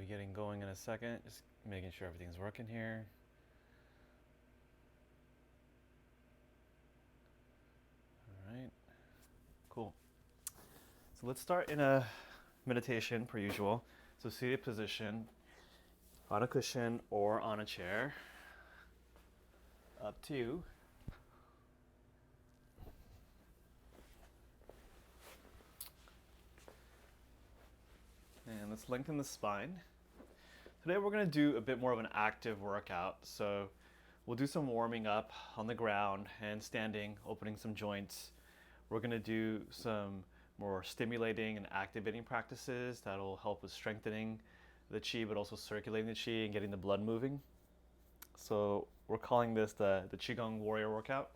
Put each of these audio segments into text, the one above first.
be getting going in a second. Just making sure everything's working here. All right, cool. So let's start in a meditation per usual. So seated position on a cushion or on a chair. Up to you. And let's lengthen the spine. Today we're going to do a bit more of an active workout. So we'll do some warming up on the ground and standing, opening some joints. We're going to do some more stimulating and activating practices that'll help with strengthening the chi, but also circulating the chi and getting the blood moving. So we're calling this the Qigong warrior workout.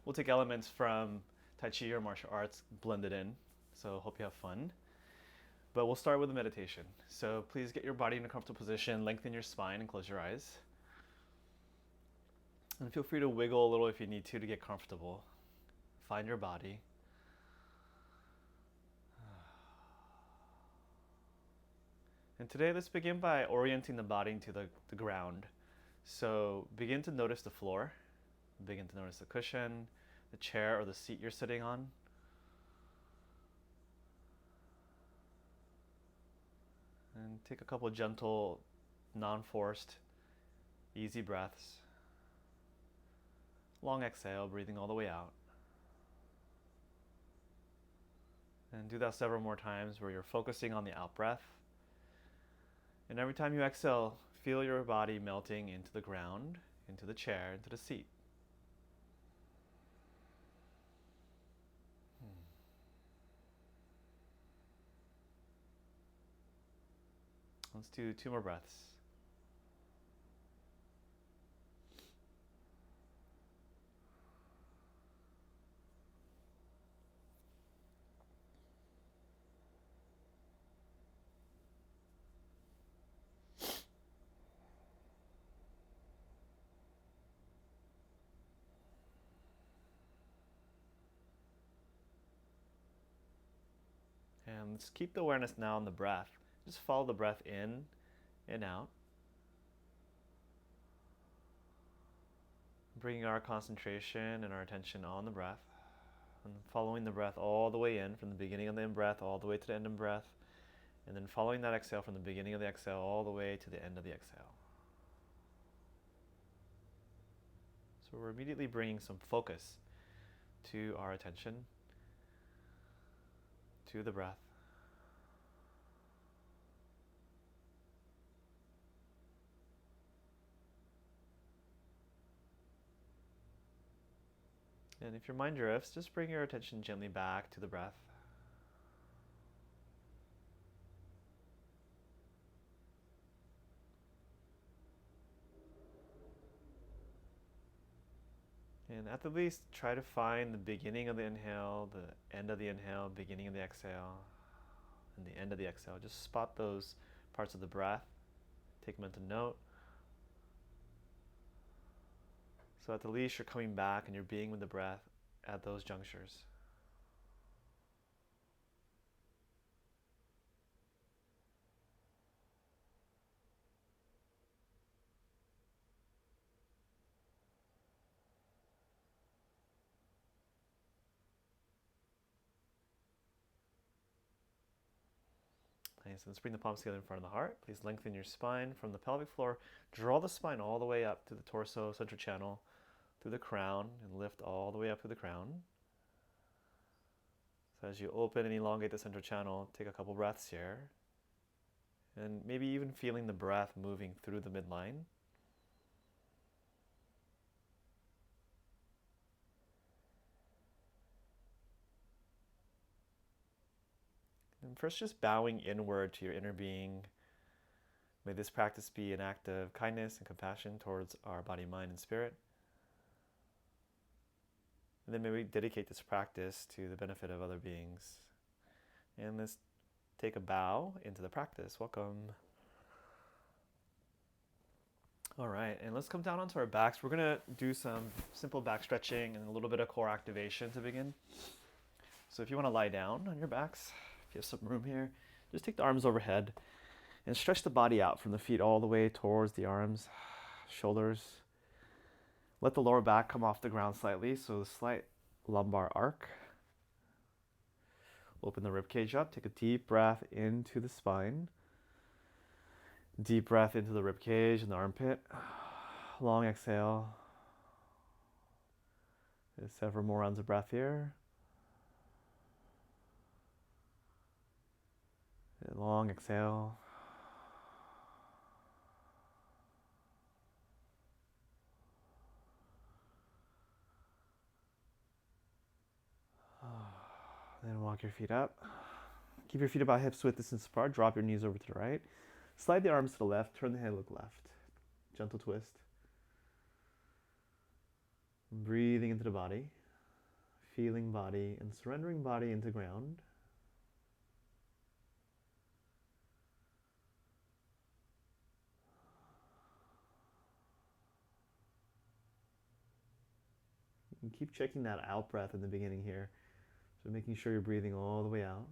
We'll take elements from Taiji or martial arts blended in. So hope you have fun. But we'll start with a meditation. So please get your body in a comfortable position, lengthen your spine and close your eyes. And feel free to wiggle a little if you need to get comfortable. Find your body. And today let's begin by orienting the body into the ground. So begin to notice the floor. Begin to notice the cushion, the chair or the seat you're sitting on. And take a couple gentle, non-forced, easy breaths. Long exhale, breathing all the way out. And do that several more times where you're focusing on the out breath. And every time you exhale, feel your body melting into the ground, into the chair, into the seat. Let's do 2 more breaths. And let's keep the awareness now on the breath. Just follow the breath in and out. Bringing our concentration and our attention on the breath. And following the breath all the way in, from the beginning of the in-breath all the way to the end of the breath. And then following that exhale from the beginning of the exhale all the way to the end of the exhale. So we're immediately bringing some focus to our attention, to the breath. And if your mind drifts, just bring your attention gently back to the breath. And at the least, try to find the beginning of the inhale, the end of the inhale, beginning of the exhale, and the end of the exhale. Just spot those parts of the breath. Take mental note. So at the least, you're coming back and you're being with the breath at those junctures. Nice. Let's bring the palms together in front of the heart. Please lengthen your spine from the pelvic floor. Draw the spine all the way up to the torso, center channel, through the crown, and lift all the way up to the crown. So as you open and elongate the center channel, take a couple breaths here. And maybe even feeling the breath moving through the midline. And first, just bowing inward to your inner being. May this practice be an act of kindness and compassion towards our body, mind, and spirit. And then may we dedicate this practice to the benefit of other beings. And let's take a bow into the practice. Welcome. All right, and let's come down onto our backs. We're gonna do some simple back stretching and a little bit of core activation to begin. So if you wanna lie down on your backs, if you have some room here, just take the arms overhead And stretch the body out from the feet all the way towards the arms, shoulders. Let the lower back come off the ground slightly, so the slight lumbar arc. Open the rib cage up. Take a deep breath into the spine. Deep breath into the rib cage and the armpit. Long exhale. Several more rounds of breath here. Long exhale. Then walk your feet up. Keep your feet about hips width distance apart. Drop your knees over to the right. Slide the arms to the left. Turn the head, look left. Gentle twist. Breathing into the body. Feeling body and surrendering body into ground. And keep checking that out breath in the beginning here. So making sure you're breathing all the way out.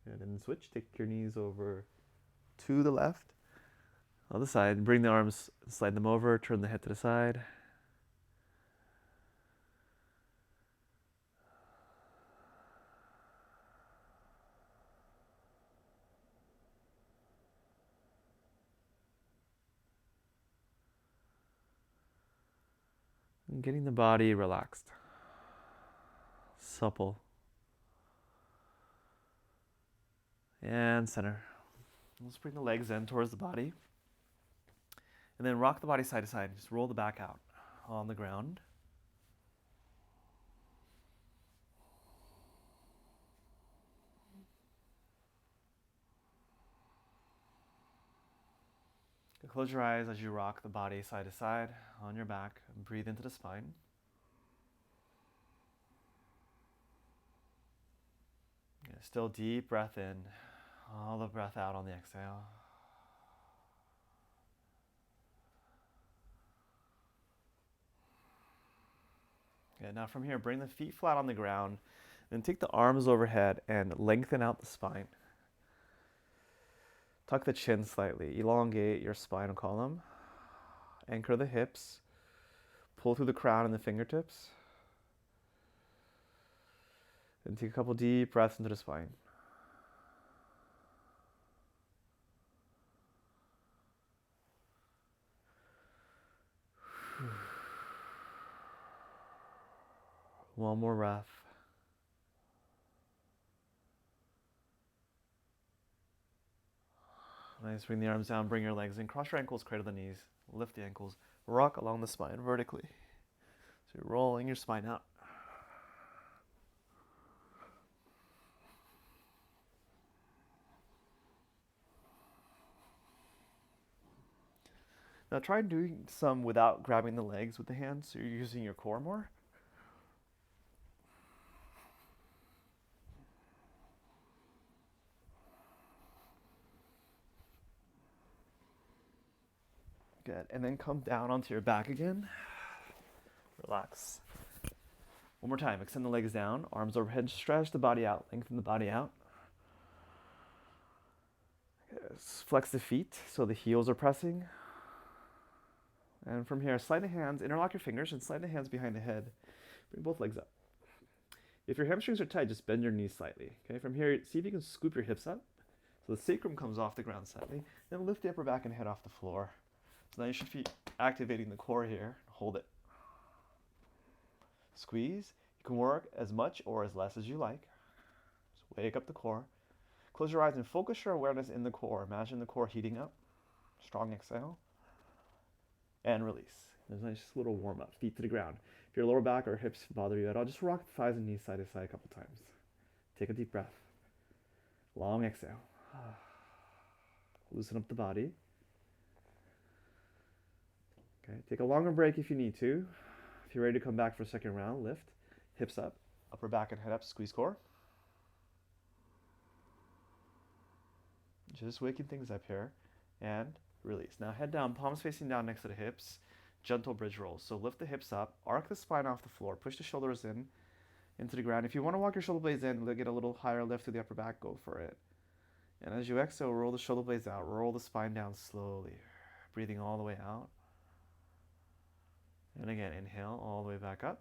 And then switch. Take your knees over to the left. Other side. Bring the arms, slide them over. Turn the head to the side. And getting the body relaxed. Supple. And center. Let's bring the legs in towards the body. And then rock the body side to side. Just roll the back out on the ground. Close your eyes as you rock the body side to side on your back. And breathe into the spine. Still deep breath in. All the breath out on the exhale. Okay, now from here, bring the feet flat on the ground. Then take the arms overhead and lengthen out the spine. Tuck the chin slightly. Elongate your spinal column. Anchor the hips. Pull through the crown and the fingertips. And take a couple deep breaths into the spine. One more breath. Nice. Bring the arms down. Bring your legs in. Cross your ankles, cradle the knees. Lift the ankles. Rock along the spine vertically. So you're rolling your spine out. Now try doing some without grabbing the legs with the hands, so you're using your core more. Good. And then come down onto your back again. Relax. One more time. Extend the legs down, arms overhead, stretch the body out, lengthen the body out. Flex the feet so the heels are pressing. And from here, slide the hands, interlock your fingers, and slide the hands behind the head. Bring both legs up. If your hamstrings are tight, just bend your knees slightly. Okay, from here, see if you can scoop your hips up so the sacrum comes off the ground slightly. Then lift the upper back and head off the floor. So now you should be activating the core here. Hold it. Squeeze. You can work as much or as less as you like. Just wake up the core. Close your eyes and focus your awareness in the core. Imagine the core heating up. Strong exhale. And release. There's a nice little warm up. Feet to the ground. If your lower back or hips bother you at all, just rock the thighs and knees side to side a couple times. Take a deep breath. Long exhale. Loosen up the body. Okay, take a longer break if you need to. If you're ready to come back for a second round, lift. Hips up. Upper back and head up. Squeeze core. Just waking things up here. And release. Now head down, palms facing down next to the hips. Gentle bridge rolls. So lift the hips up, arc the spine off the floor, push the shoulders in, into the ground. If you want to walk your shoulder blades in, get a little higher lift through the upper back, go for it. And as you exhale, roll the shoulder blades out. Roll the spine down slowly. Breathing all the way out. And again, inhale all the way back up.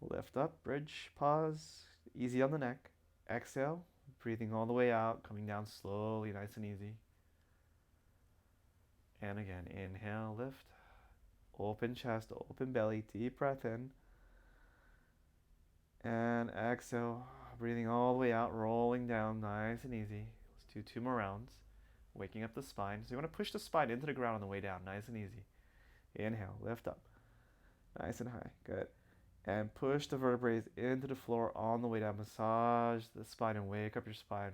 Lift up, bridge, pause. Easy on the neck. Exhale, breathing all the way out, coming down slowly, nice and easy. And again, inhale, lift. Open chest, open belly, deep breath in. And exhale, breathing all the way out, rolling down, nice and easy. Let's do 2 more rounds. Waking up the spine. So you want to push the spine into the ground on the way down, nice and easy. Inhale, lift up. Nice and high, good. And push the vertebrae into the floor on the way down. Massage the spine and wake up your spine.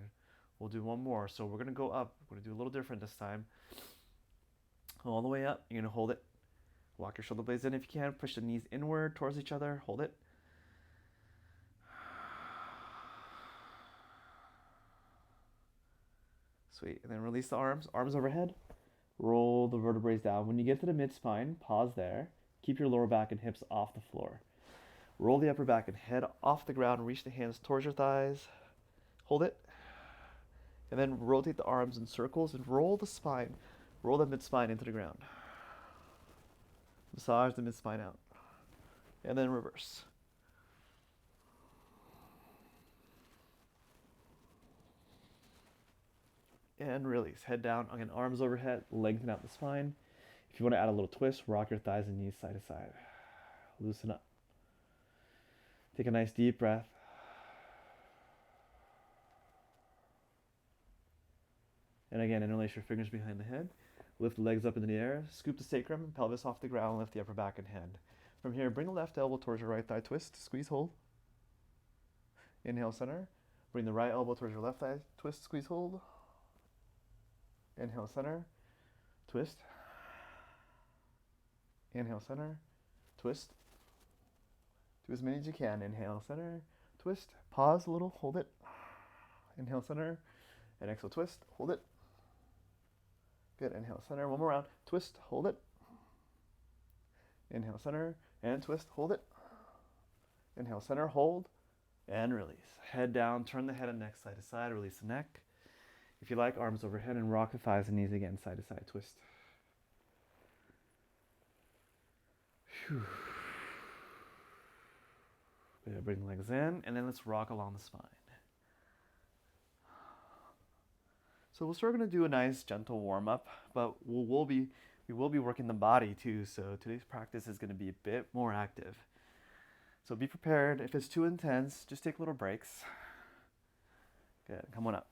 We'll do 1 more. So we're going to go up. We're going to do a little different this time. All the way up. You're going to hold it. Walk your shoulder blades in if you can. Push the knees inward towards each other. Hold it. Sweet. And then release the arms. Arms overhead. Roll the vertebrae down. When you get to the mid-spine, pause there. Keep your lower back and hips off the floor. Roll the upper back and head off the ground. Reach the hands towards your thighs. Hold it. And then rotate the arms in circles and roll the spine. Roll the mid-spine into the ground. Massage the mid-spine out. And then reverse. And release. Head down. Again, arms overhead. Lengthen out the spine. If you want to add a little twist, rock your thighs and knees side to side. Loosen up. Take a nice deep breath. And again, interlace your fingers behind the head. Lift the legs up into the air. Scoop the sacrum and pelvis off the ground. Lift the upper back and head. From here, bring the left elbow towards your right thigh. Twist, squeeze, hold. Inhale, center. Bring the right elbow towards your left thigh. Twist, squeeze, hold. Inhale, center. Twist. Inhale, center. Twist. Do as many as you can. Inhale, center. Twist. Pause a little. Hold it. Inhale, center. And exhale, twist. Hold it. Good. Inhale, center. 1 more round. Twist. Hold it. Inhale, center. And twist. Hold it. Inhale, center. Hold. And release. Head down. Turn the head and neck side to side. Release the neck. If you like, arms overhead and rock the thighs and knees again. Side to side. Twist. Whew. Bring the legs in, and then let's rock along the spine. So we're still going to do a nice gentle warm-up, but we will be working the body too, so today's practice is going to be a bit more active. So be prepared. If it's too intense, just take little breaks. Good. Come on up.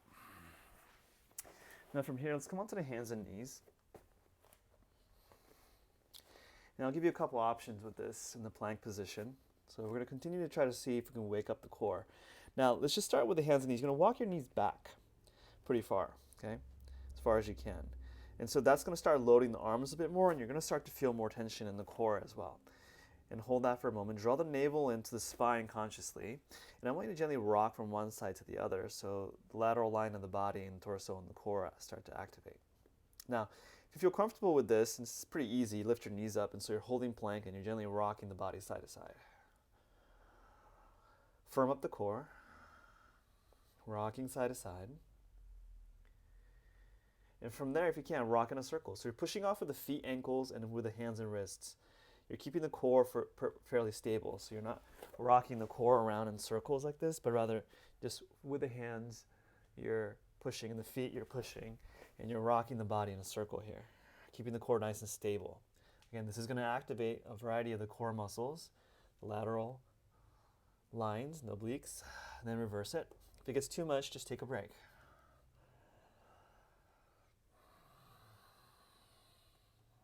Now from here, let's come onto the hands and knees. And I'll give you a couple options with this in the plank position. So we're going to continue to try to see if we can wake up the core. Now, let's just start with the hands and knees. You're going to walk your knees back pretty far, okay? As far as you can. And so that's going to start loading the arms a bit more, and you're going to start to feel more tension in the core as well. And hold that for a moment. Draw the navel into the spine consciously. And I want you to gently rock from one side to the other so the lateral line of the body and torso and the core start to activate. Now, if you feel comfortable with this, and it's pretty easy, lift your knees up, and so you're holding plank and you're gently rocking the body side to side. Firm up the core, rocking side to side. And from there, if you can, rock in a circle. So you're pushing off with the feet, ankles, and with the hands and wrists. You're keeping the core fairly stable. So you're not rocking the core around in circles like this, but rather just with the hands, you're pushing, and the feet, you're pushing, and you're rocking the body in a circle here, keeping the core nice and stable. Again, this is going to activate a variety of the core muscles, the lateral lines and obliques, and then reverse it. If it gets too much, just take a break.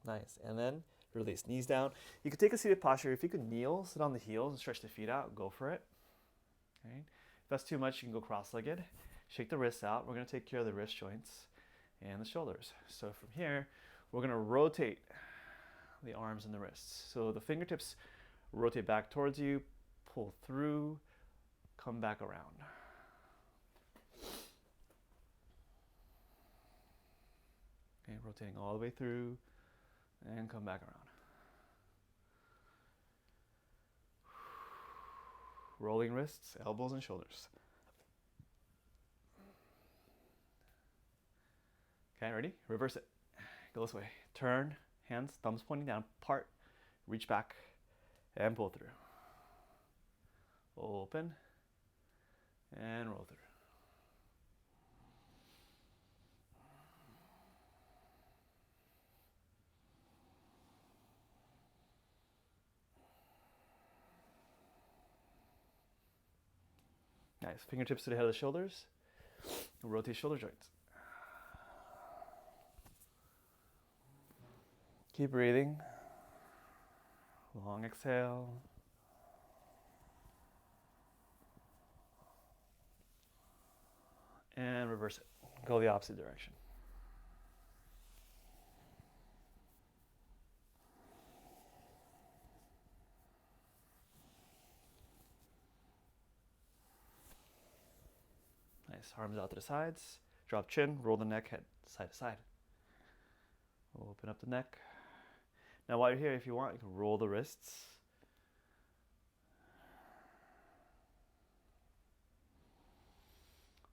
Nice. And then release. Knees down. You could take a seated posture. If you could kneel, sit on the heels and stretch the feet out, go for it. Okay. If that's too much, you can go cross-legged. Shake the wrists out. We're going to take care of the wrist joints and the shoulders. So from here, we're going to rotate the arms and the wrists. So the fingertips rotate back towards you, pull through, come back around. Okay, rotating all the way through and come back around. rolling wrists, elbows, and shoulders. Okay, ready? Reverse it. Go this way. Turn, hands, thumbs pointing down, part, reach back, and pull through. Open, and roll through. Nice. Fingertips to the head of the shoulders. Rotate shoulder joints. Keep breathing. Long exhale. And reverse it. Go the opposite direction. Nice. Arms out to the sides. Drop chin. Roll the neck, head side to side. Open up the neck. Now while you're here, if you want, you can roll the wrists.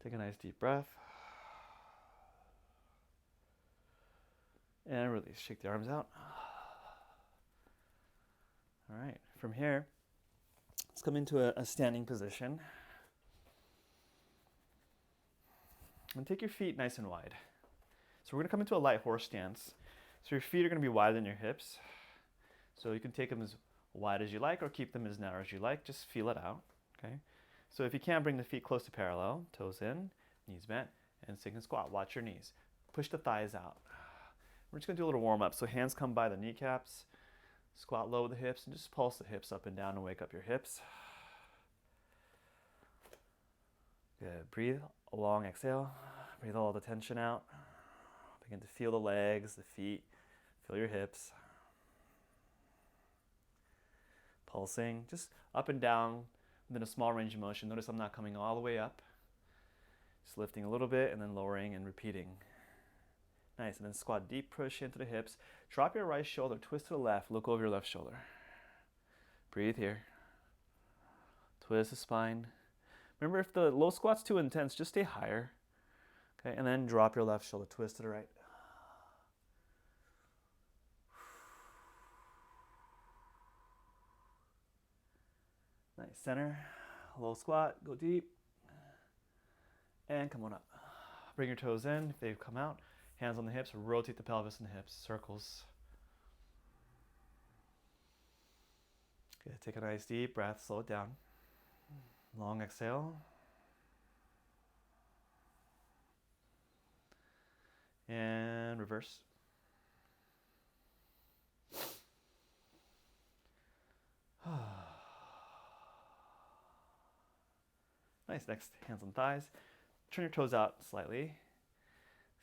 Take a nice deep breath. And release. Shake the arms out. All right. From here, let's come into a standing position. And take your feet nice and wide. So we're going to come into a light horse stance. So your feet are going to be wider than your hips. So you can take them as wide as you like or keep them as narrow as you like. Just feel it out. Okay. So if you can, bring the feet close to parallel, toes in, knees bent, and sink and squat. Watch your knees. Push the thighs out. We're just going to do a little warm up. So hands come by the kneecaps. Squat low with the hips and just pulse the hips up and down and wake up your hips. Good. Breathe. A long exhale. Breathe all the tension out. Begin to feel the legs, the feet. Feel your hips. Pulsing. Just up and down within a small range of motion. Notice I'm not coming all the way up. Just lifting a little bit and then lowering and repeating. Nice. And then squat deep, push into the hips. Drop your right shoulder, twist to the left, look over your left shoulder. Breathe here. Twist the spine. Remember, if the low squat's too intense, just stay higher. Okay, and then drop your left shoulder, twist to the right. Nice. Center, low squat, go deep. And come on up. Bring your toes in if they've come out. Hands on the hips, rotate the pelvis and the hips, circles. Good. Take a nice deep breath, slow it down. Long exhale. And reverse. Nice. Next, hands on thighs. Turn your toes out slightly.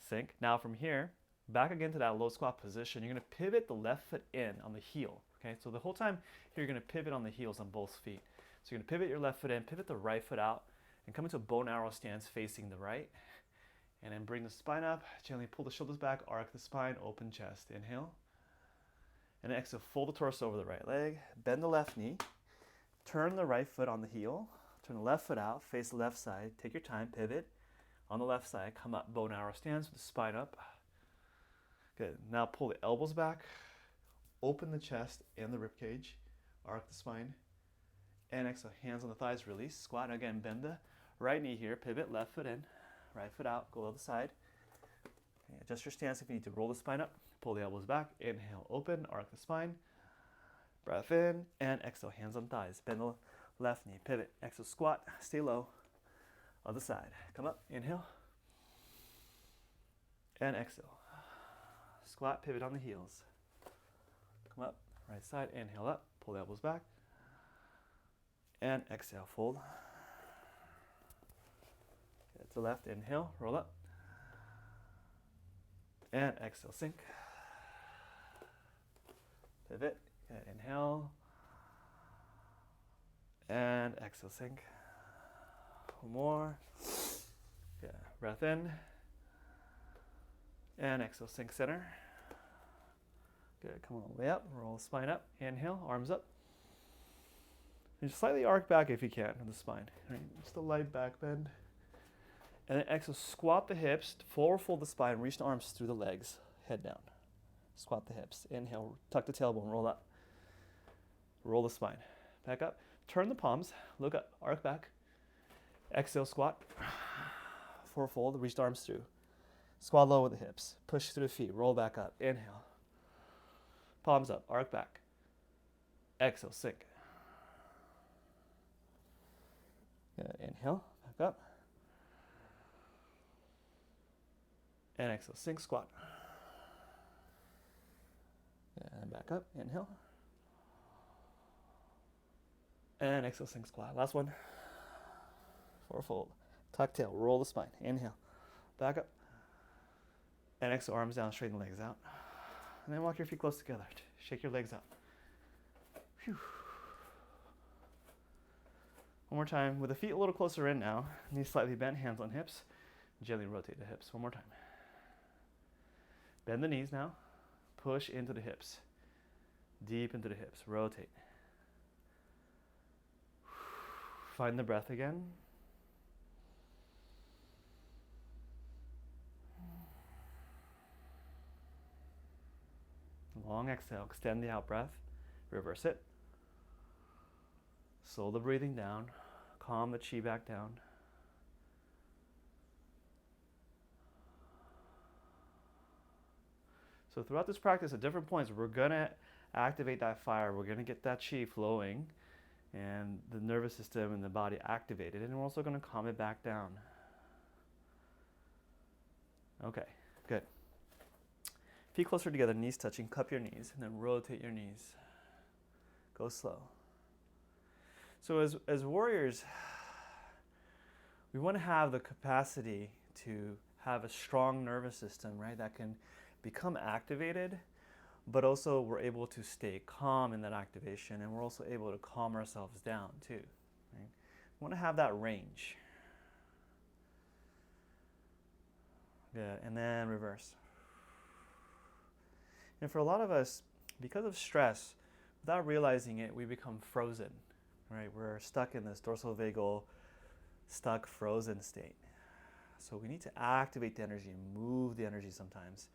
Sink. Now from here, back again to that low squat position. You're going to pivot the left foot in on the heel. Okay, so the whole time here, you're going to pivot on the heels on both feet. So you're going to pivot your left foot in, pivot the right foot out, and come into a bow and arrow stance facing the right. And then bring the spine up, gently pull the shoulders back, arc the spine, open chest. Inhale. And exhale, fold the torso over the right leg, bend the left knee, turn the right foot on the heel, turn the left foot out, face the left side, take your time, pivot. On the left side, come up, bow and arrow stance with the spine up. Good. Now pull the elbows back, open the chest and the rib cage, arc the spine, and exhale, hands on the thighs, release, squat. Again, bend the right knee here, pivot, left foot in, right foot out, go to the other side. Okay, adjust your stance if you need to. Roll the spine up, pull the elbows back, inhale, open, arc the spine, breath in, and exhale, hands on thighs, bend the left knee, pivot, exhale, squat, stay low. Other side. Come up, inhale, and exhale. Squat, pivot on the heels. Come up, right side, inhale up, pull the elbows back, and exhale, fold. Get to the left, inhale, roll up, and exhale, sink. Pivot, inhale, and exhale, sink. One more. Yeah, breath in. And exhale, sink center. Good, come all the way up, roll the spine up. Inhale, arms up. You slightly arc back if you can in the spine. Right? Just a light back bend. And then exhale, squat the hips, forward fold the spine, reach the arms through the legs, head down. Squat the hips. Inhale, tuck the tailbone, roll up. Roll the spine. Back up. Turn the palms, look up, arc back. Exhale, squat. Forward fold, reach the arms through. Squat low with the hips. Push through the feet, roll back up. Inhale. Palms up, arc back. Exhale, sink. Good. Inhale, back up. And exhale, sink, squat. And back up, inhale. And exhale, sink, squat. Last one. Forward fold. Tuck tail, roll the spine. Inhale. Back up. And exhale, arms down, straighten the legs out. And then walk your feet close together. Shake your legs out. Whew. One more time. With the feet a little closer in now. Knees slightly bent, hands on hips. Gently rotate the hips. One more time. Bend the knees now. Push into the hips. Deep into the hips. Rotate. Find the breath again. Long exhale. Extend the out breath. Reverse it. Slow the breathing down. Calm the chi back down. So throughout this practice, at different points, we're going to activate that fire. We're going to get that chi flowing and the nervous system and the body activated. And we're also going to calm it back down. Okay, good. Feet closer together, knees touching. Cup your knees and then rotate your knees. Go slow. So as warriors, we want to have the capacity to have a strong nervous system, right, that can become activated, but also we're able to stay calm in that activation, and we're also able to calm ourselves down too. Right? We want to have that range. Good, and then reverse. And for a lot of us, because of stress, without realizing it, we become frozen. Right? We're stuck in this dorsal vagal, stuck, frozen state. So we need to activate the energy, move the energy sometimes,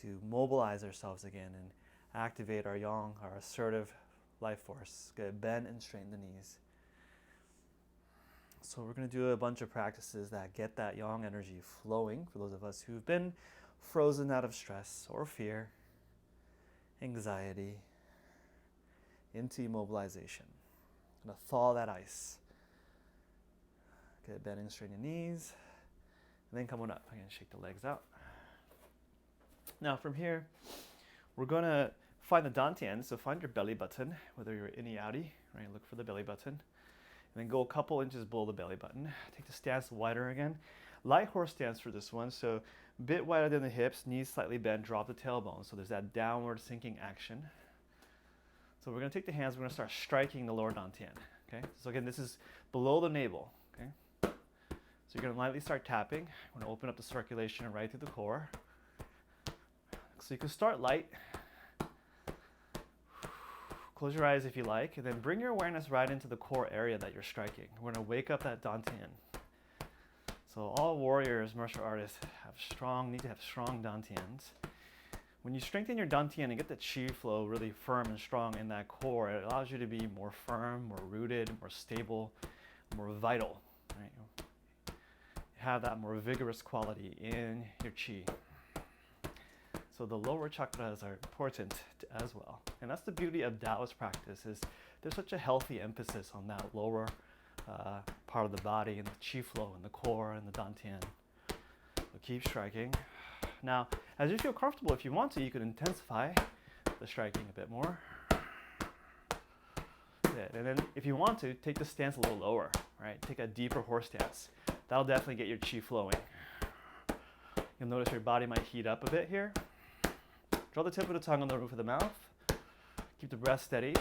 to mobilize ourselves again and activate our yang, our assertive life force. Good. Bend and straighten the knees. So we're going to do a bunch of practices that get that yang energy flowing for those of us who've been frozen out of stress or fear, anxiety, into immobilization. I'm going to thaw that ice. Good. Bend and straighten the knees. And then coming up, I'm going to shake the legs out. Now from here, we're going to find the Dantian. So find your belly button, whether you're innie outie, right? Look for the belly button. And then go a couple inches below the belly button. Take the stance wider again. Light horse stance for this one. So a bit wider than the hips, knees slightly bent, drop the tailbone. So there's that downward sinking action. So we're going to take the hands, we're going to start striking the lower Dantian. Okay? So again, this is below the navel. Okay? So you're going to lightly start tapping. We're going to open up the circulation right through the core. So you can start light. Close your eyes if you like, and then bring your awareness right into the core area that you're striking. We're going to wake up that Dantian. So all warriors, martial artists need to have strong Dantians. When you strengthen your Dantian and get the chi flow really firm and strong in that core, it allows you to be more firm, more rooted, more stable, more vital. Right? You have that more vigorous quality in your chi. So the lower chakras are important as well. And that's the beauty of Taoist practice, is there's such a healthy emphasis on that lower part of the body and the chi flow and the core and the Dantian. So keep striking. Now, as you feel comfortable, if you want to, you can intensify the striking a bit more. Good. And then if you want to, take the stance a little lower, right? Take a deeper horse stance. That'll definitely get your chi flowing. You'll notice your body might heat up a bit here. Draw the tip of the tongue on the roof of the mouth. Keep the breath steady.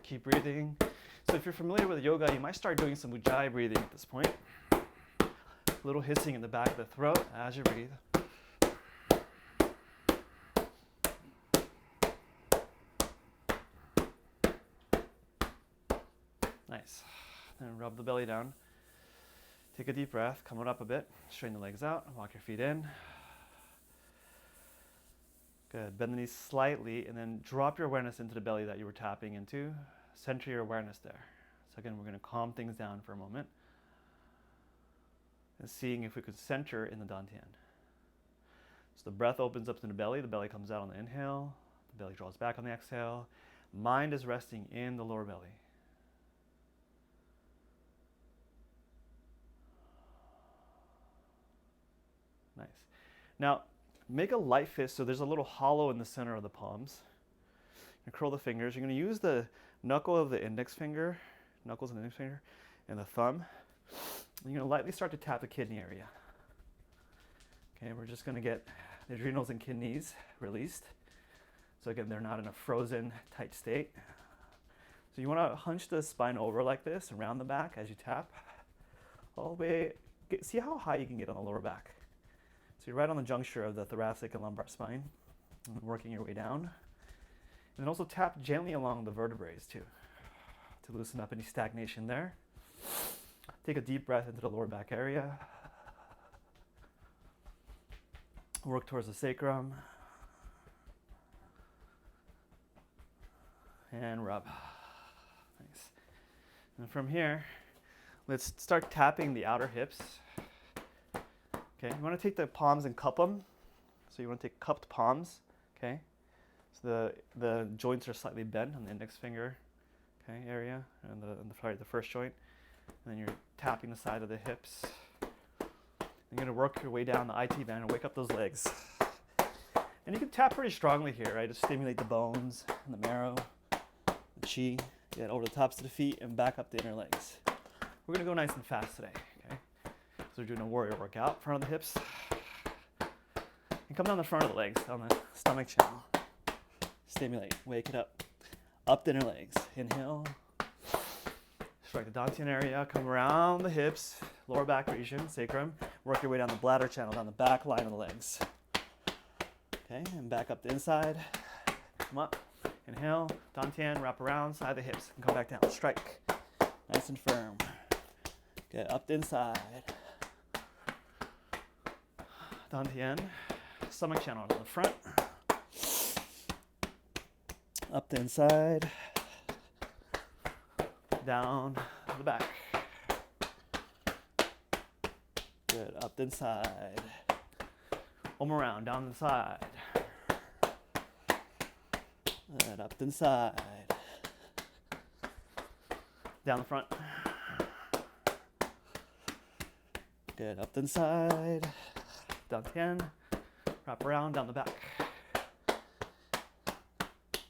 Keep breathing. So if you're familiar with yoga, you might start doing some ujjayi breathing at this point. A little hissing in the back of the throat as you breathe. Nice. Then rub the belly down. Take a deep breath, come on up a bit, straighten the legs out, walk your feet in. Good, bend the knees slightly and then drop your awareness into the belly that you were tapping into. Center your awareness there. So again, we're gonna calm things down for a moment and seeing if we could center in the Dantian. So the breath opens up to the belly comes out on the inhale, the belly draws back on the exhale. Mind is resting in the lower belly. Nice. Now, make a light fist so there's a little hollow in the center of the palms. And curl the fingers. You're going to use the knuckle of the index finger, knuckles and the index finger, and the thumb. And you're going to lightly start to tap the kidney area. Okay, we're just going to get the adrenals and kidneys released. So again, they're not in a frozen, tight state. So you want to hunch the spine over like this, around the back as you tap. All the way, see how high you can get on the lower back. So you're right on the juncture of the thoracic and lumbar spine, and working your way down. And then also tap gently along the vertebrae too, to loosen up any stagnation there. Take a deep breath into the lower back area. Work towards the sacrum. And rub. Nice. And from here, let's start tapping the outer hips. Okay, you want to take the palms and cup them. So you want to take cupped palms, okay? So the joints are slightly bent on the index finger, okay, area, and the first joint. And then you're tapping the side of the hips. You're going to work your way down the IT band and wake up those legs. And you can tap pretty strongly here, right? Just stimulate the bones and the marrow, the chi, get over the tops of the feet and back up the inner legs. We're going to go nice and fast today, okay? So we're doing a warrior workout, front of the hips. And come down the front of the legs, down the stomach channel. Stimulate, wake it up. Up the inner legs. Inhale. Strike the Dantian area, come around the hips, lower back region, sacrum. Work your way down the bladder channel, down the back line of the legs. Okay, and back up the inside. Come up. Inhale, Dantian, wrap around, side of the hips, and come back down. Strike. Nice and firm. Get up the inside. Dantian, stomach channel to the front. Up the inside. Down to the back. Good, up the inside. One more round, down the side. Good, up the inside. Down the front. Good, up the inside. Dantian. Wrap around, down the back.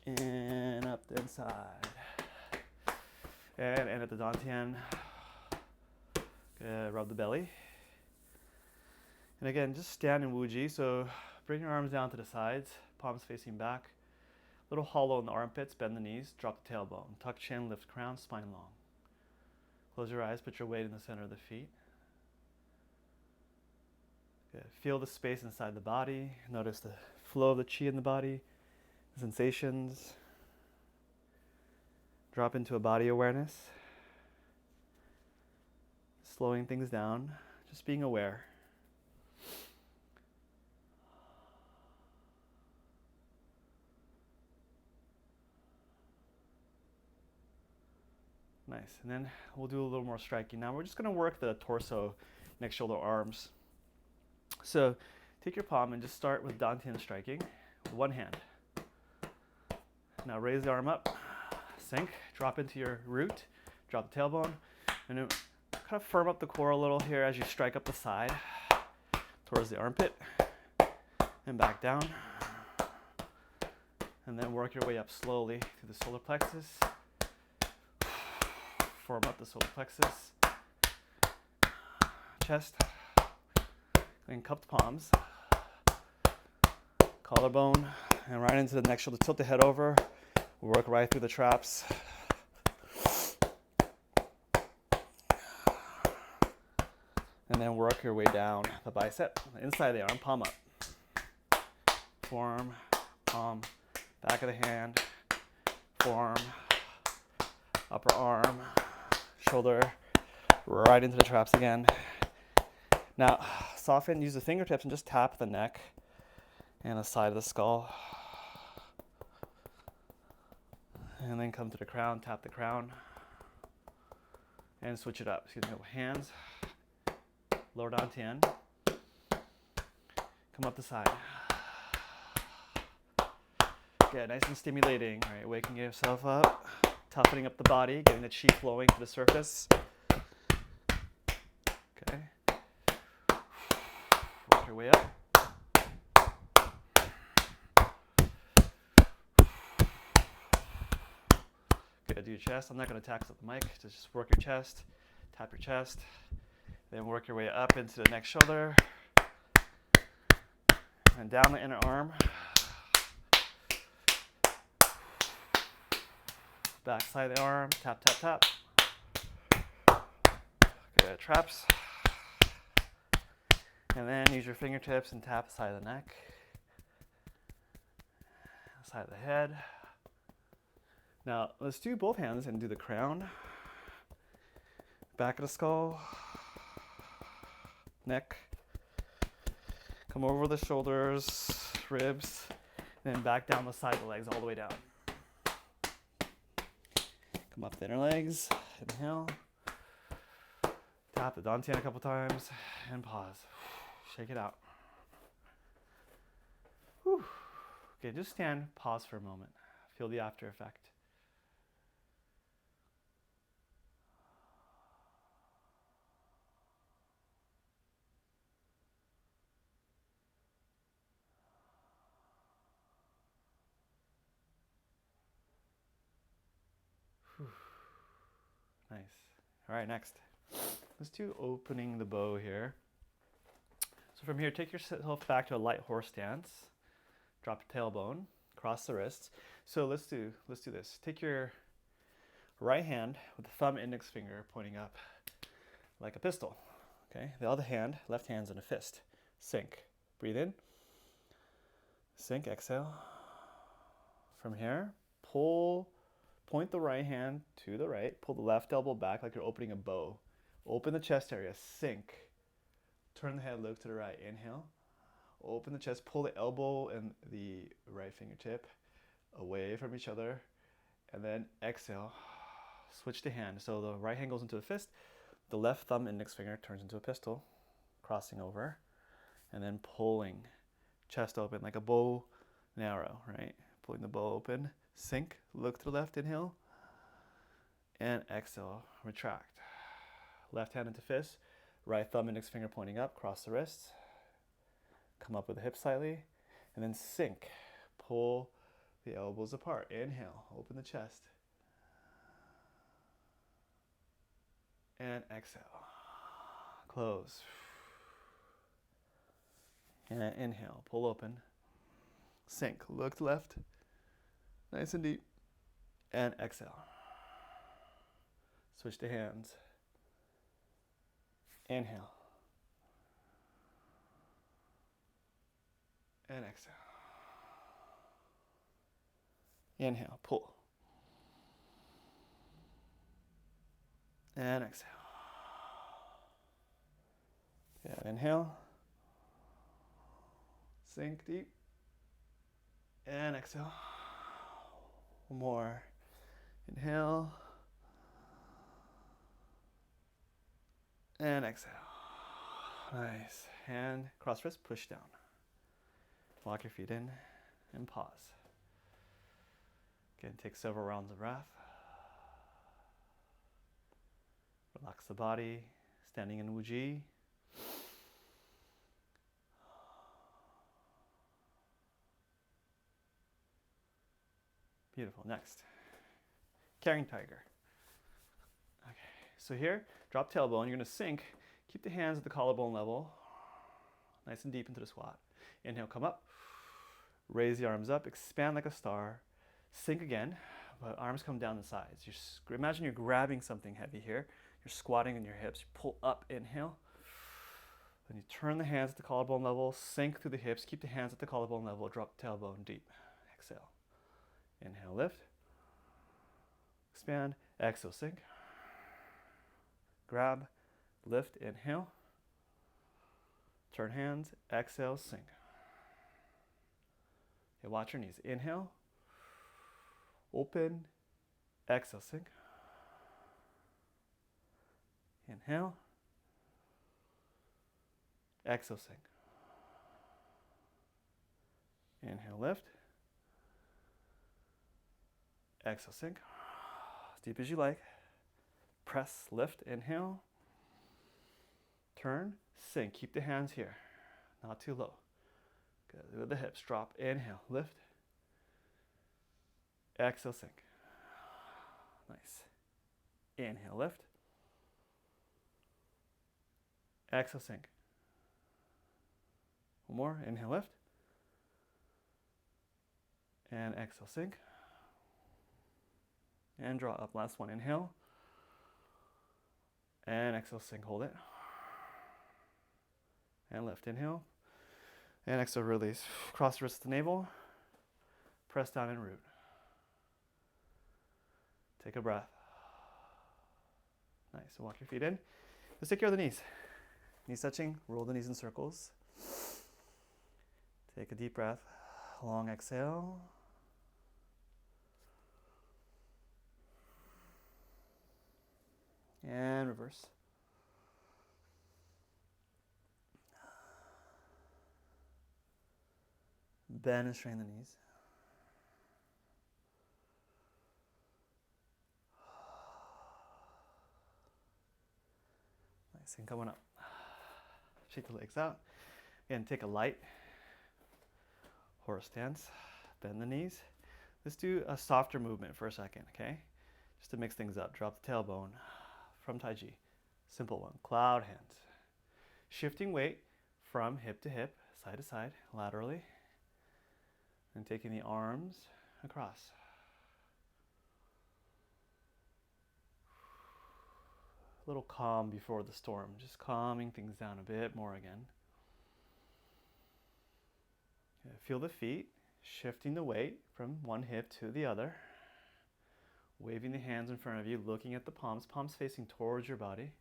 And up the inside. And end at the Dantian. Good, rub the belly. And again, just stand in Wuji. So bring your arms down to the sides, palms facing back. Little hollow in the armpits, bend the knees, drop the tailbone. Tuck chin, lift crown, spine long. Close your eyes, put your weight in the center of the feet. Good. Feel the space inside the body. Notice the flow of the chi in the body, the sensations. Drop into a body awareness. Slowing things down, just being aware. Nice, and then we'll do a little more striking. Now we're just gonna work the torso, neck, shoulder, arms. So take your palm and just start with Dantian striking with one hand. Now raise the arm up, sink, drop into your root, drop the tailbone, and then kind of firm up the core a little here as you strike up the side towards the armpit and back down. And then work your way up slowly to the solar plexus. Form up the solar plexus, chest, and cupped palms, collarbone, and right into the neck shoulder. Tilt the head over, work right through the traps. And then work your way down the bicep, inside the arm, palm up. Forearm, palm, back of the hand, forearm, upper arm, shoulder, right into the traps again. Now, soften, use the fingertips and just tap the neck and the side of the skull. And then come to the crown, tap the crown, and switch it up. Excuse me, hands, lower Dantian, come up the side. Good, nice and stimulating. All right, waking yourself up, toughening up the body, getting the chi flowing to the surface. Okay. Work your way up. Good, do your chest. I'm not going to tax up the mic, just work your chest, tap your chest, then work your way up into the next shoulder, and down the inner arm. Back side of the arm, tap, tap, tap. Good, traps. And then use your fingertips and tap the side of the neck, side of the head. Now, let's do both hands and do the crown, back of the skull, neck, come over the shoulders, ribs, and then back down the side of the legs all the way down. Come up the inner legs, inhale, tap the Dantian a couple times, and pause. Shake it out. Whew. Okay, just stand, pause for a moment. Feel the after effect. Whew. Nice. All right, next. Let's do opening the bow here. So from here, take yourself back to a light horse stance. Drop your tailbone, cross the wrists. So let's do this. Take your right hand with the thumb index finger pointing up like a pistol. Okay, the other hand, left hand's in a fist. Sink. Breathe in. Sink, exhale. From here, point the right hand to the right, pull the left elbow back like you're opening a bow. Open the chest area, sink. Turn the head, look to the right, inhale. Open the chest, pull the elbow and the right fingertip away from each other, and then exhale. Switch the hand. So the right hand goes into a fist, the left thumb index finger turns into a pistol, crossing over, and then pulling, chest open like a bow and arrow, right? Pulling the bow open, sink, look to the left, inhale, and exhale, retract. Left hand into fist, right thumb index finger pointing up, cross the wrists, come up with the hips slightly, and then sink. Pull the elbows apart. Inhale, open the chest. And exhale. Close. And inhale, pull open. Sink, look to left. Nice and deep. And exhale. Switch to hands. Inhale. And exhale. Inhale, pull. And exhale. Yeah, inhale. Sink deep. And exhale. One more. Inhale. And exhale. Nice. Hand, cross wrist, push down. Lock your feet in and pause. Again, take several rounds of breath. Relax the body, standing in Wuji. Beautiful. Next, carrying tiger. Okay, so here, drop tailbone. You're going to sink. Keep the hands at the collarbone level, nice and deep into the squat. Inhale, come up. Raise the arms up, expand like a star. Sink again, but arms come down the sides. Imagine you're grabbing something heavy here. You're squatting on your hips. You pull up, inhale. Then you turn the hands at the collarbone level, sink through the hips, keep the hands at the collarbone level, drop the tailbone deep. Exhale. Inhale, lift. Expand. Exhale, sink. Grab, lift, inhale. Turn hands, exhale, sink. Okay, watch your knees. Inhale. Open. Exhale, sink. Inhale. Exhale, sink. Inhale, lift. Exhale, sink. As deep as you like. Press, lift, inhale. Turn, sink. Keep the hands here, not too low. Good. With the hips, drop, inhale, lift. Exhale, sink. Nice. Inhale, lift. Exhale, sink. One more. Inhale, lift. And exhale, sink. And draw up. Last one. Inhale. And exhale, sink. Hold it. And lift. Inhale. And exhale, release. Cross the wrist to the navel. Press down and root. Take a breath. Nice. So walk your feet in. Let's take care of the knees. Knees touching. Roll the knees in circles. Take a deep breath. Long exhale. And reverse. Bend and straighten the knees. Nice, and coming up. Shake the legs out. Again, take a light horse stance. Bend the knees. Let's do a softer movement for a second, okay? Just to mix things up. Drop the tailbone from Taiji. Simple one. Cloud hands. Shifting weight from hip to hip, side to side, laterally. And taking the arms across. A little calm before the storm, just calming things down a bit more again. Okay, feel the feet, shifting the weight from one hip to the other. Waving the hands in front of you, looking at the palms, palms facing towards your body.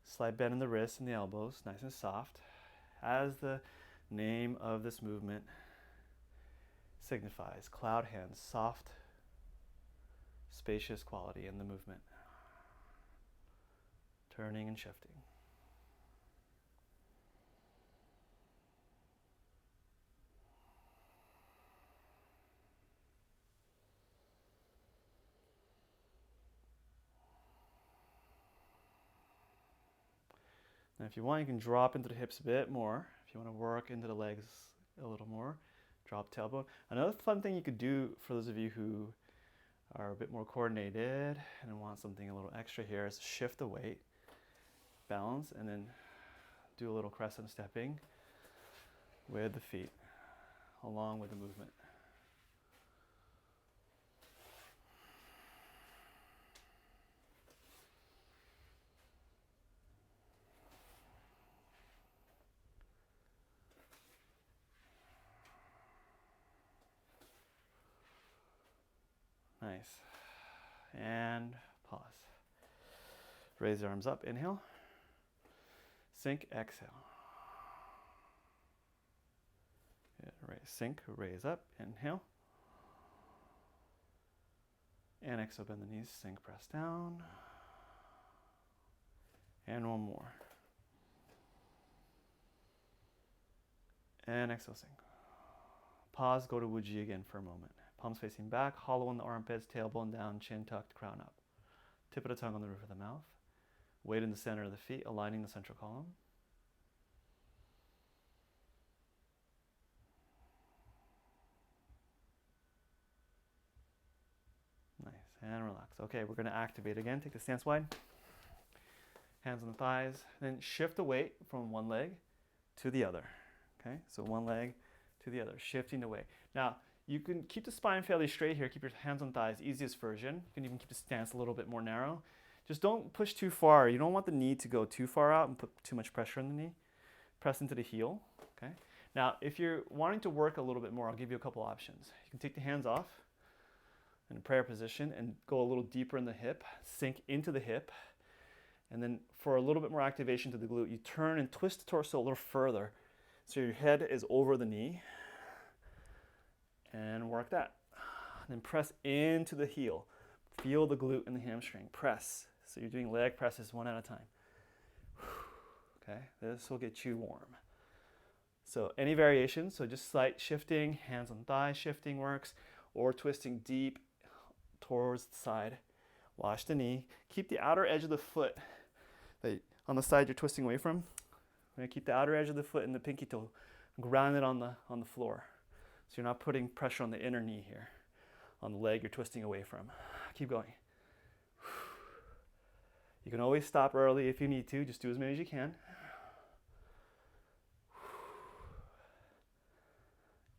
Slight bend in the wrists and the elbows, nice and soft. As the name of this movement signifies, cloud hands, soft, spacious quality in the movement. Turning and shifting. Now if you want, you can drop into the hips a bit more. If you want to work into the legs a little more, drop tailbone. Another fun thing you could do for those of you who are a bit more coordinated and want something a little extra here is shift the weight, balance, and then do a little crescent stepping with the feet along with the movement. Nice. And pause. Raise the arms up. Inhale. Sink. Exhale. Good. Raise. Sink. Raise up. Inhale. And exhale. Bend the knees. Sink. Press down. And one more. And exhale. Sink. Pause. Go to Wuji again for a moment. Palms facing back, hollow in the armpits, tailbone down, chin tucked, crown up. Tip of the tongue on the roof of the mouth. Weight in the center of the feet, aligning the central column. Nice, and relax. Okay, we're gonna activate again. Take the stance wide. Hands on the thighs. Then shift the weight from one leg to the other. Okay, so one leg to the other, shifting the weight. Now, you can keep the spine fairly straight here. Keep your hands on thighs, easiest version. You can even keep the stance a little bit more narrow. Just don't push too far. You don't want the knee to go too far out and put too much pressure on the knee. Press into the heel, okay? Now, if you're wanting to work a little bit more, I'll give you a couple options. You can take the hands off in a prayer position and go a little deeper in the hip, sink into the hip, and then for a little bit more activation to the glute, you turn and twist the torso a little further so your head is over the knee, and work that. Then press into the heel. Feel the glute and the hamstring. Press. So you're doing leg presses one at a time. Okay, this will get you warm. So any variations, so just slight shifting, hands on thigh shifting works, or twisting deep towards the side. Wash the knee. Keep the outer edge of the foot on the side you're twisting away from. We're going to keep the outer edge of the foot and the pinky toe grounded on the floor. So you're not putting pressure on the inner knee here, on the leg you're twisting away from. Keep going. You can always stop early if you need to. Just do as many as you can.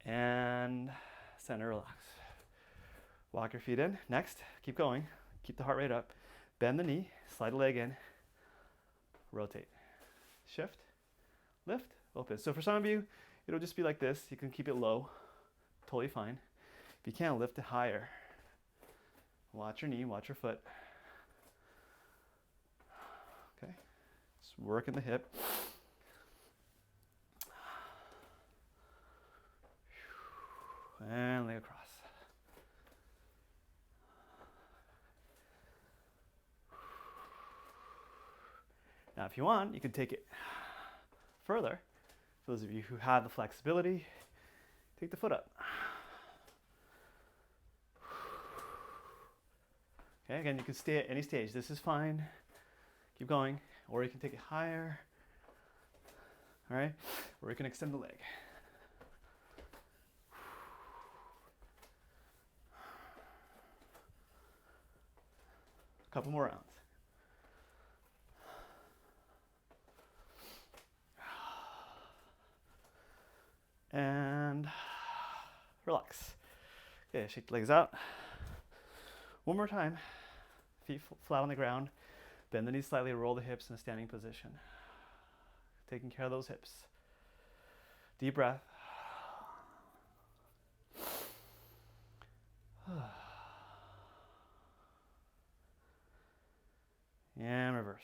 And center, relax. Walk your feet in. Next, keep going. Keep the heart rate up. Bend the knee, slide the leg in, rotate. Shift, lift, open. So for some of you, it'll just be like this. You can keep it low, totally fine. If you can't, lift it higher. Watch your knee, watch your foot. Okay, just working the hip. And lay across. Now, if you want, you can take it further. For those of you who have the flexibility, take the foot up. Okay, again, you can stay at any stage. This is fine. Keep going. Or you can take it higher. All right? Or you can extend the leg. A couple more rounds. And relax. Okay, shake the legs out. One more time. Feet flat on the ground. Bend the knees slightly, roll the hips in a standing position. Taking care of those hips. Deep breath. And reverse.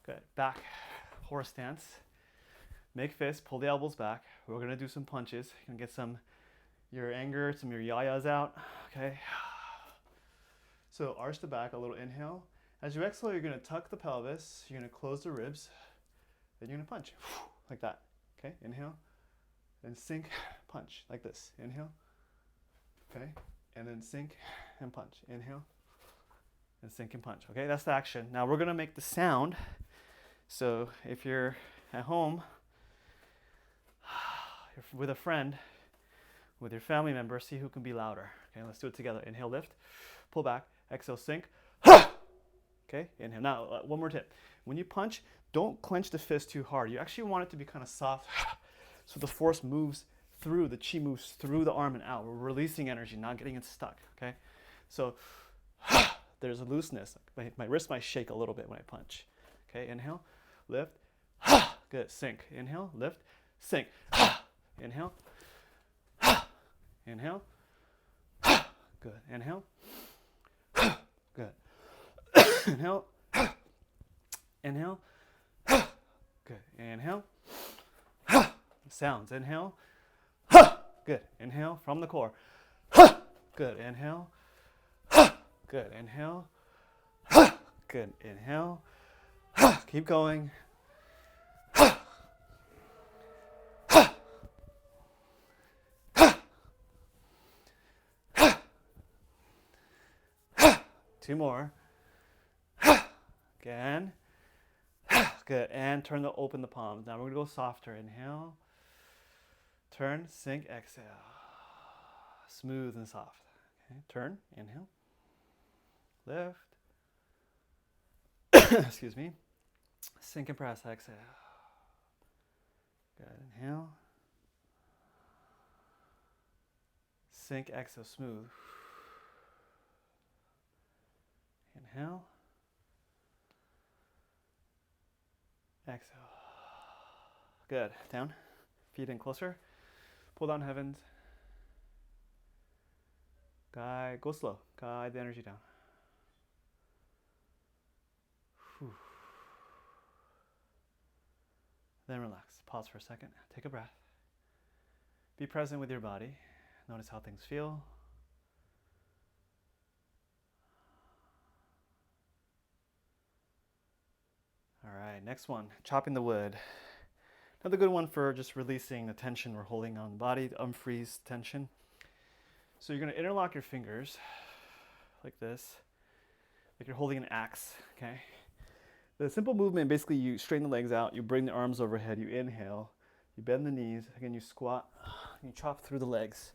Good. Back, horse stance. Make fists, pull the elbows back. We're gonna do some punches. You're gonna get your anger, some of your yayas out, okay? So arch the back, a little inhale. As you exhale, you're gonna tuck the pelvis, you're gonna close the ribs, then you're gonna punch, like that, okay? Inhale, then sink, punch, like this. Inhale, okay? And then sink and punch. Inhale, and sink and punch, okay? That's the action. Now we're gonna make the sound. So if you're at home, with a friend, with your family member, see who can be louder. Okay, let's do it together. Inhale, lift, pull back, exhale, sink. Okay, inhale. Now, one more tip. When you punch, don't clench the fist too hard. You actually want it to be kind of soft, so the force moves through, the chi moves through the arm and out. We're releasing energy, not getting it stuck, okay? So, there's a looseness. My wrist might shake a little bit when I punch. Okay, inhale, lift, good, sink. Inhale, lift, sink. Inhale. Inhale. Good. Inhale. Good. Inhale. Inhale. Good. Inhale. Sounds. Inhale. Good. Inhale from the core. Good. Inhale. Good. Inhale. Good. Inhale. Keep going. Two more. Again. Good. And open the palms. Now we're going to go softer. Inhale. Turn, sink, exhale. Smooth and soft. Okay. Turn, inhale. Lift. Excuse me. Sink and press, exhale. Good. Inhale. Sink, exhale, smooth. Inhale. Exhale. Good. Down. Feet in closer. Pull down heavens. Guide. Go slow. Guide the energy down. Whew. Then relax. Pause for a second. Take a breath. Be present with your body. Notice how things feel. All right, next one, chopping the wood. Another good one for just releasing the tension we're holding on the body, to unfreeze tension. So you're gonna interlock your fingers like this, like you're holding an axe, okay? The simple movement, basically you straighten the legs out, you bring the arms overhead, you inhale, you bend the knees, again you squat, and you chop through the legs.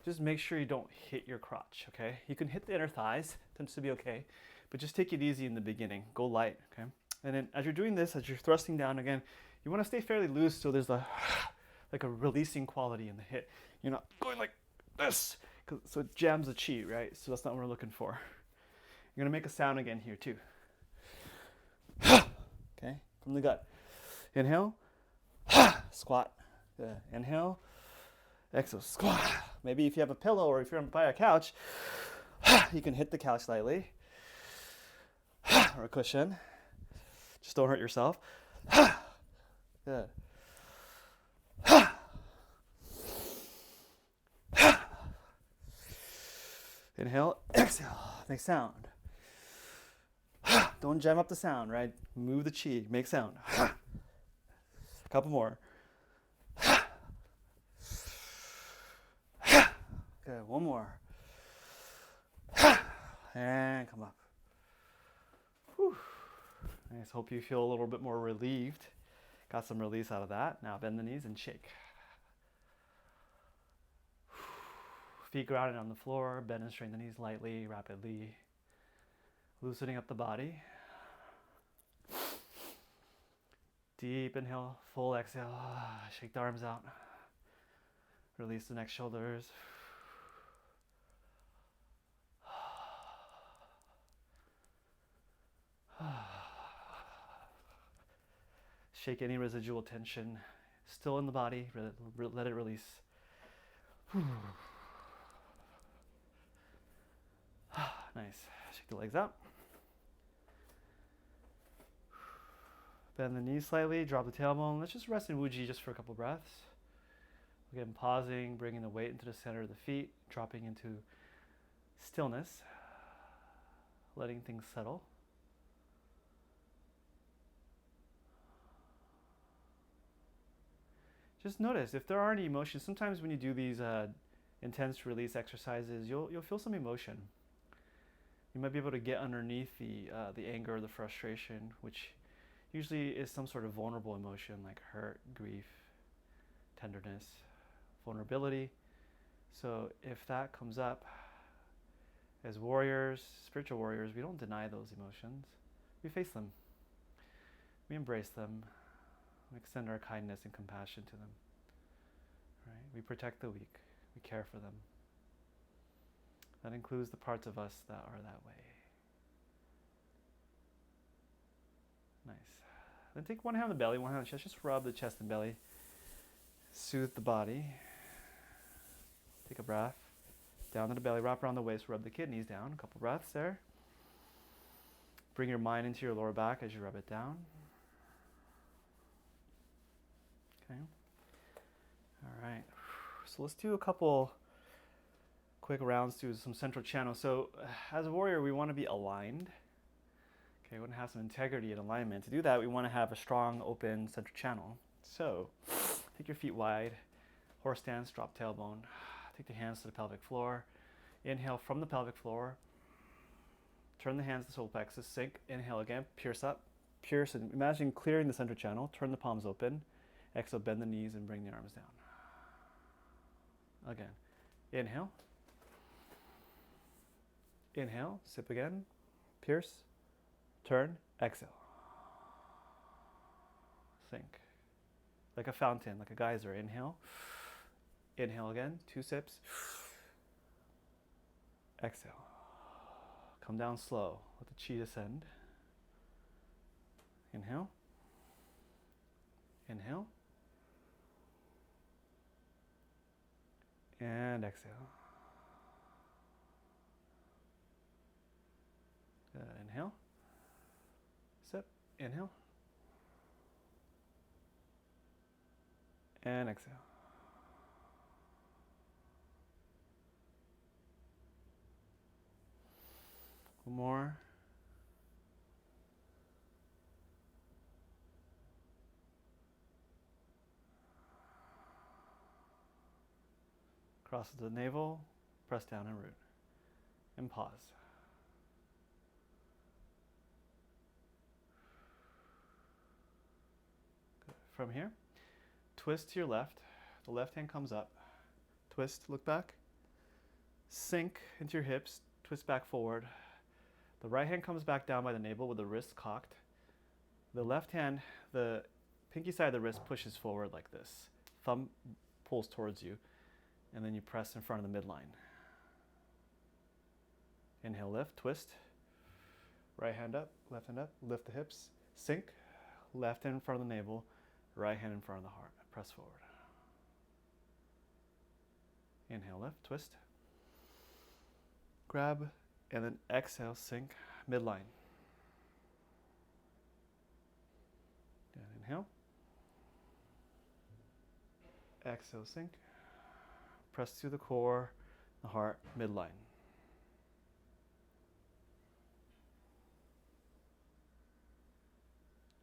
Just make sure you don't hit your crotch, okay? You can hit the inner thighs, tends to be okay, but just take it easy in the beginning, go light, okay? And then as you're doing this, as you're thrusting down again, you want to stay fairly loose so there's like a releasing quality in the hit. You're not going like this, so it jams the chi, right? So that's not what we're looking for. You're going to make a sound again here too. Okay, from the gut. Inhale, squat. Good. Inhale, exhale, squat. Maybe if you have a pillow or if you're by a couch, you can hit the couch lightly or a cushion. Just don't hurt yourself. Good. Inhale, exhale, make sound. Don't jam up the sound, right? Move the chi, make sound. A couple more. Good, one more. And come up. Whew. Nice, hope you feel a little bit more relieved. Got some release out of that. Now bend the knees and shake. Feet grounded on the floor, bend and straighten the knees lightly, rapidly. Loosening up the body. Deep inhale, full exhale. Shake the arms out. Release the neck, shoulders. Shake any residual tension still in the body. Let it release. Nice. Shake the legs out. Bend the knees slightly. Drop the tailbone. Let's just rest in Wuji just for a couple breaths. Again, pausing, bringing the weight into the center of the feet, dropping into stillness, letting things settle. Just notice if there are any emotions. Sometimes when you do these intense release exercises, you'll feel some emotion. You might be able to get underneath the anger or the frustration, which usually is some sort of vulnerable emotion like hurt, grief, tenderness, vulnerability. So if that comes up, as warriors, spiritual warriors, we don't deny those emotions. We face them. We embrace them. We extend our kindness and compassion to them. Right? We protect the weak. We care for them. That includes the parts of us that are that way. Nice. Then take one hand on the belly, one hand on the chest. Just rub the chest and belly. Soothe the body. Take a breath. Down to the belly, wrap around the waist, rub the kidneys down. A couple breaths there. Bring your mind into your lower back as you rub it down. Okay. All right. So let's do a couple quick rounds through some central channels. So as a warrior, we want to be aligned. Okay, we want to have some integrity and alignment. To do that, we want to have a strong, open central channel. So take your feet wide, horse stance, drop tailbone. Take the hands to the pelvic floor. Inhale from the pelvic floor. Turn the hands to the solar plexus. Sink. Inhale again. Pierce up. Pierce. And imagine clearing the central channel. Turn the palms open. Exhale. Bend the knees and bring the arms down. Again. Inhale. Inhale. Sip again. Pierce. Turn. Exhale. Sink. Like a fountain, like a geyser. Inhale. Inhale again. 2 sips. Exhale. Come down slow. Let the chi descend. Inhale. Inhale. And exhale. Good. Inhale. Sip. Inhale. And exhale. One more. Cross the navel, press down and root. And pause. Good. From here, twist to your left. The left hand comes up. Twist, look back. Sink into your hips, twist back forward. The right hand comes back down by the navel with the wrist cocked. The left hand, the pinky side of the wrist pushes forward like this. Thumb pulls towards you, and then you press in front of the midline. Inhale, lift, twist. Right hand up, left hand up, lift the hips, sink. Left hand in front of the navel, right hand in front of the heart. Press forward. Inhale, lift, twist. Grab, and then exhale, sink, midline. Good. Inhale. Exhale, sink. Press to the core, the heart, midline.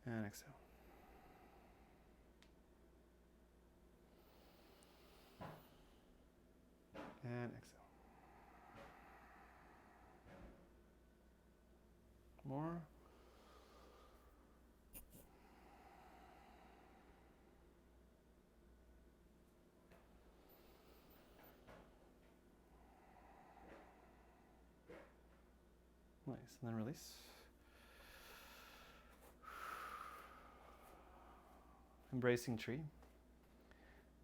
And exhale. And exhale. More. Nice, and then release. Embracing tree.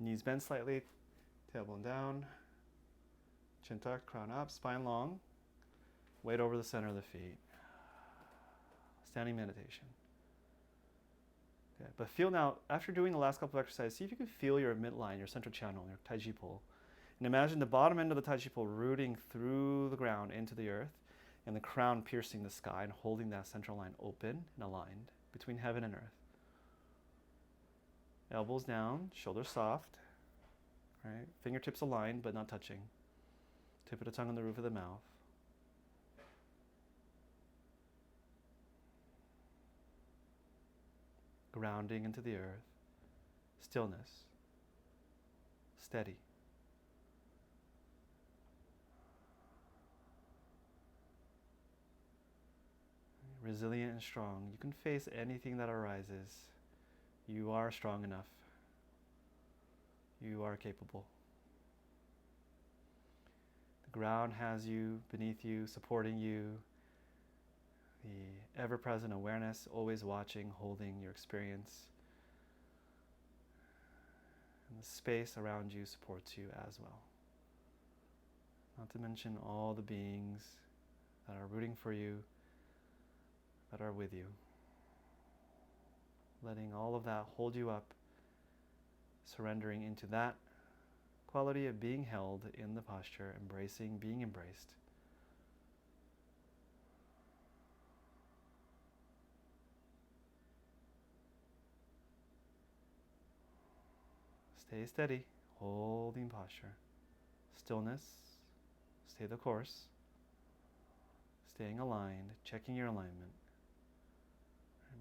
Knees bend slightly, tailbone down, chin tucked, crown up, spine long, weight over the center of the feet. Standing meditation. Okay. But feel now, after doing the last couple of exercises, see if you can feel your midline, your central channel, your Taiji pole. And imagine the bottom end of the Taiji pole rooting through the ground into the earth, and the crown piercing the sky and holding that central line open and aligned between heaven and earth. Elbows down, shoulders soft, right? Fingertips aligned but not touching. Tip of the tongue on the roof of the mouth. Grounding into the earth. Stillness. Steady. Resilient and strong. You can face anything that arises. You are strong enough. You are capable. The ground has you, beneath you, supporting you. The ever-present awareness, always watching, holding your experience. And the space around you supports you as well. Not to mention all the beings that are rooting for you, that are with you. Letting all of that hold you up, surrendering into that quality of being held in the posture, embracing, being embraced. Stay steady, holding posture. Stillness, stay the course. Staying aligned, checking your alignment.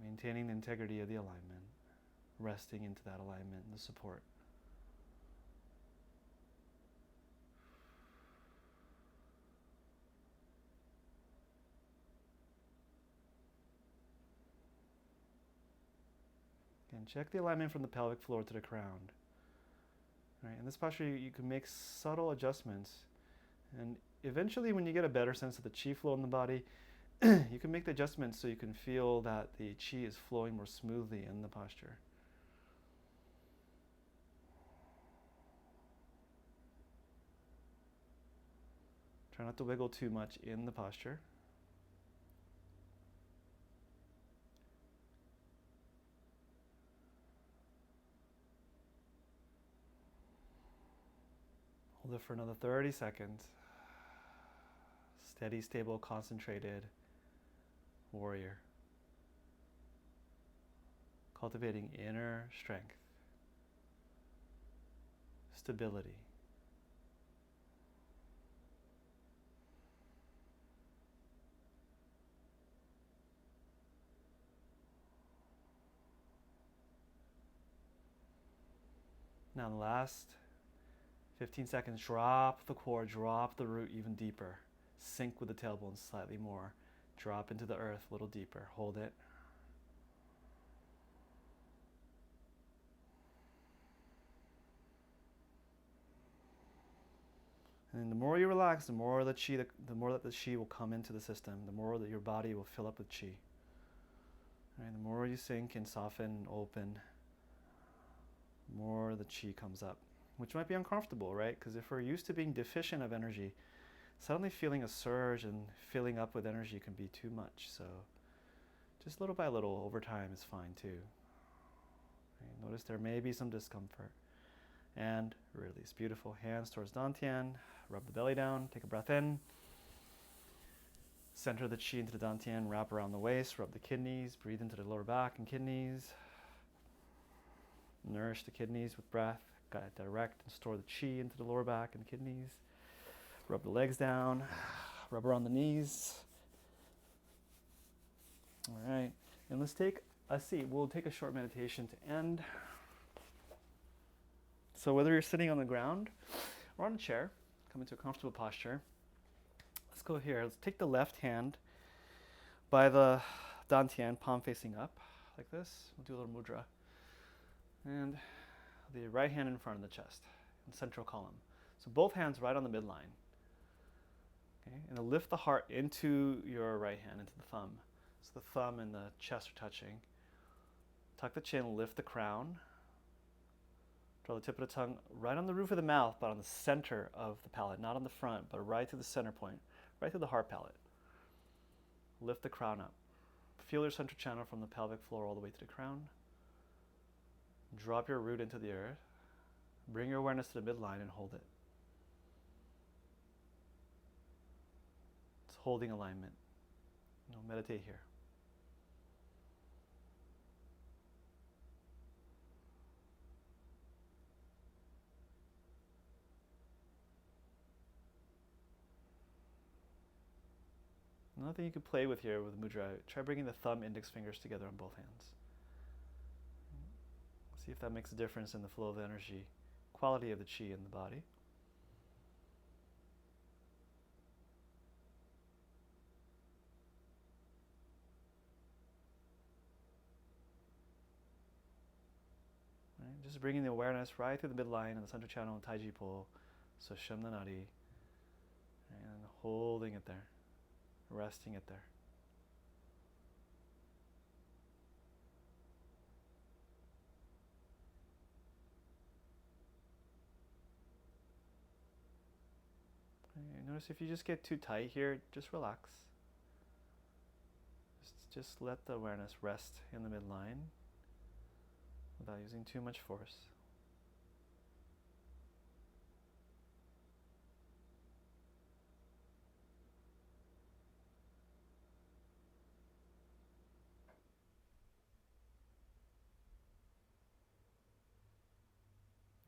Maintaining the integrity of the alignment. Resting into that alignment and the support. Again, check the alignment from the pelvic floor to the crown. Right, in this posture, you can make subtle adjustments. And eventually, when you get a better sense of the chi flow in the body, you can make the adjustments so you can feel that the chi is flowing more smoothly in the posture. Try not to wiggle too much in the posture. Hold it for another 30 seconds. Steady, stable, concentrated warrior. Cultivating inner strength, stability. Now, in the last 15 seconds, drop the core, drop the root even deeper. Sink with the tailbone slightly more. Drop into the earth a little deeper. Hold it. And the more you relax, the more that the chi will come into the system, the more that your body will fill up with chi. Right, the more you sink and soften and open, the more the chi comes up, which might be uncomfortable, right? Because if we're used to being deficient of energy, suddenly feeling a surge and filling up with energy can be too much. So just little by little over time is fine too. Right, notice there may be some discomfort. And release. Beautiful. Hands towards Dantian. Rub the belly down. Take a breath in. Center the chi into the Dantian. Wrap around the waist. Rub the kidneys. Breathe into the lower back and kidneys. Nourish the kidneys with breath. Direct and store the chi into the lower back and kidneys. Rub the legs down. Rub around the knees. All right. And let's take a seat. We'll take a short meditation to end. So whether you're sitting on the ground or on a chair, come into a comfortable posture. Let's go here. Let's take the left hand by the Dantian, palm facing up, like this. We'll do a little mudra. And the right hand in front of the chest, in central column. So both hands right on the midline. Okay? And then lift the heart into your right hand, into the thumb. So the thumb and the chest are touching. Tuck the chin, lift the crown. Draw the tip of the tongue right on the roof of the mouth, but on the center of the palate, not on the front, but right to the center point, right to the heart palate. Lift the crown up. Feel your central channel from the pelvic floor all the way to the crown. Drop your root into the earth. Bring your awareness to the midline and hold it. It's holding alignment. Meditate here. Another thing you could play with here with mudra, try bringing the thumb, index fingers together on both hands. See if that makes a difference in the flow of energy, quality of the chi in the body. Right? Just bringing the awareness right through the midline and the central channel and Taiji pull, so Shamna Nadi, and holding it there. Resting it there. Okay, notice if you just get too tight here, just relax. Just let the awareness rest in the midline without using too much force.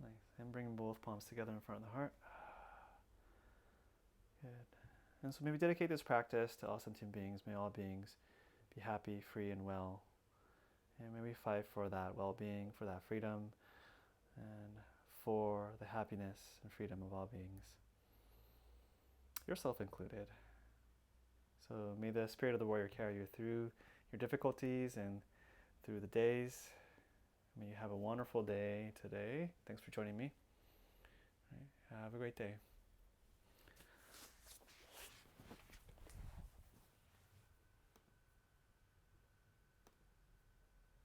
Nice. And bring both palms together in front of the heart. Good. And so maybe dedicate this practice to all sentient beings. May all beings be happy, free, and well. And may we fight for that well-being, for that freedom, and for the happiness and freedom of all beings, yourself included. So may the spirit of the warrior carry you through your difficulties and through the days. May you have a wonderful day today. Thanks for joining me. All right. Have a great day.